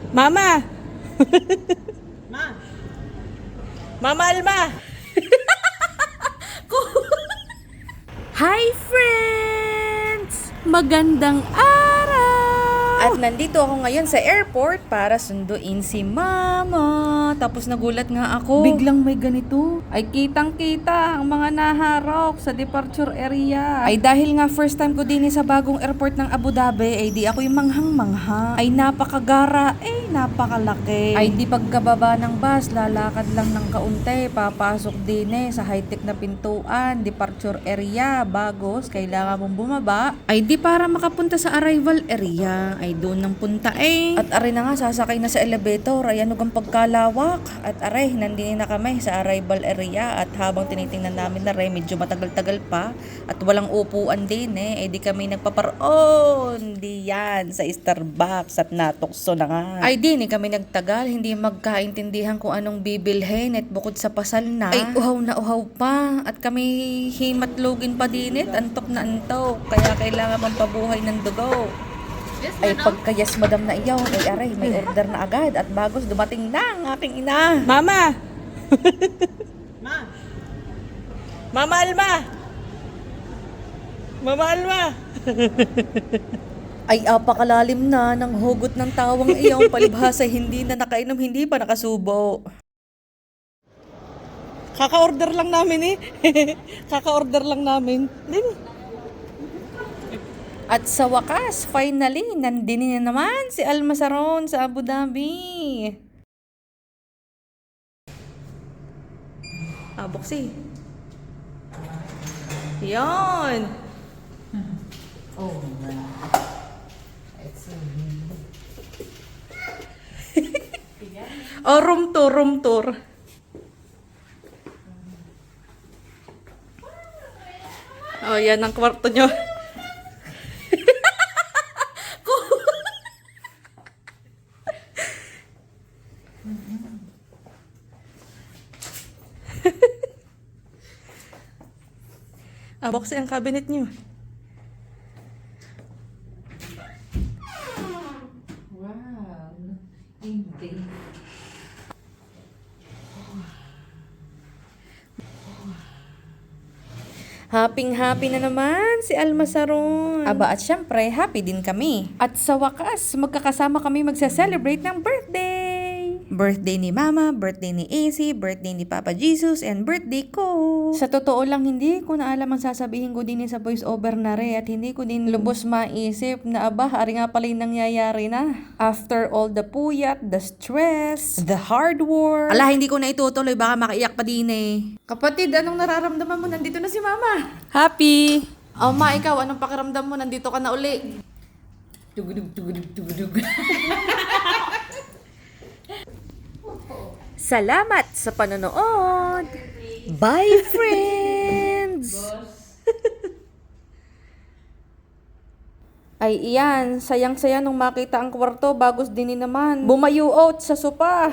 Mama! Ma, Mama Alma! Hi friends! Magandang araw! At nandito ako ngayon sa airport para sunduin si Mama. Tapos nagulat nga ako. Biglang may ganito. Ay kitang-kita ang mga naharok sa departure area. Ay dahil nga first time ko din sa bagong airport ng Abu Dhabi, ay di ako yung manghang-mangha. Ay napakagara, napakalaki. Ay di pagkababa ng bus, lalakad lang ng kaunti. Papasok din sa high-tech na pintuan, departure area. Bagos, kailangan mong bumaba. Ay di para makapunta sa arrival area. Ay doon nang punta At aray na nga, sasakay na sa elevator. Ay ano gang pagkalawak. At aray, nandini na kami sa arrival area. At habang tinitingnan namin na medyo matagal-tagal pa. At walang upuan din di kami nagpaparoon. Di yan, sa Starbucks at natukso na nga. Ay di kami nagtagal, hindi magkaintindihan kung anong bibilhin. At bukod sa pasal na, ay uhaw na uhaw pa. At kami himatlugin pa din antok na antok. Kaya kailangan mampabuhay ng dugo. Ay pagkayas madam na iyaw, ay aray, may order na agad at bagos dumating na ang aking ina. Mama! ma, Mama Alma! Mama Alma! Ay apakalalim na ng hugot ng tawang iyaw, palibhasa hindi na nakainom, hindi pa nakasubo. Kaka-order lang namin Kaka-order lang namin. Din. At sa wakas, finally, nandini na naman si Alma Saron sa Abu Dhabi. Buksi. Yon. oh my God. It's so Room tour, room tour. Yan ang kwarto nyo. Boxy ang cabinet nyo. wow. Hindi. Happy na naman si Alma Saron. Aba at syempre, happy din kami. At sa wakas, magkakasama kami magsa-celebrate ng birthday. Birthday ni Mama, birthday ni AC, birthday ni Papa Jesus, and birthday ko. Sa totoo lang, hindi ko na alam ang sasabihin ko din sa voice over na at hindi ko din lubos maisip na ari nga pala yung nangyayari na. After all the puyat, the stress, the hard work. Ala, hindi ko na itutuloy, baka makaiyak pa din Kapatid, anong nararamdaman mo? Nandito na si Mama. Happy! Ma, ikaw, anong pakiramdam mo? Nandito ka na uli. Tugudug. Salamat sa panonood. Bye, friends! Ay, iyan. Sayang-saya nung makita ang kwarto. Bagos din naman. Bumayuot sa sopa.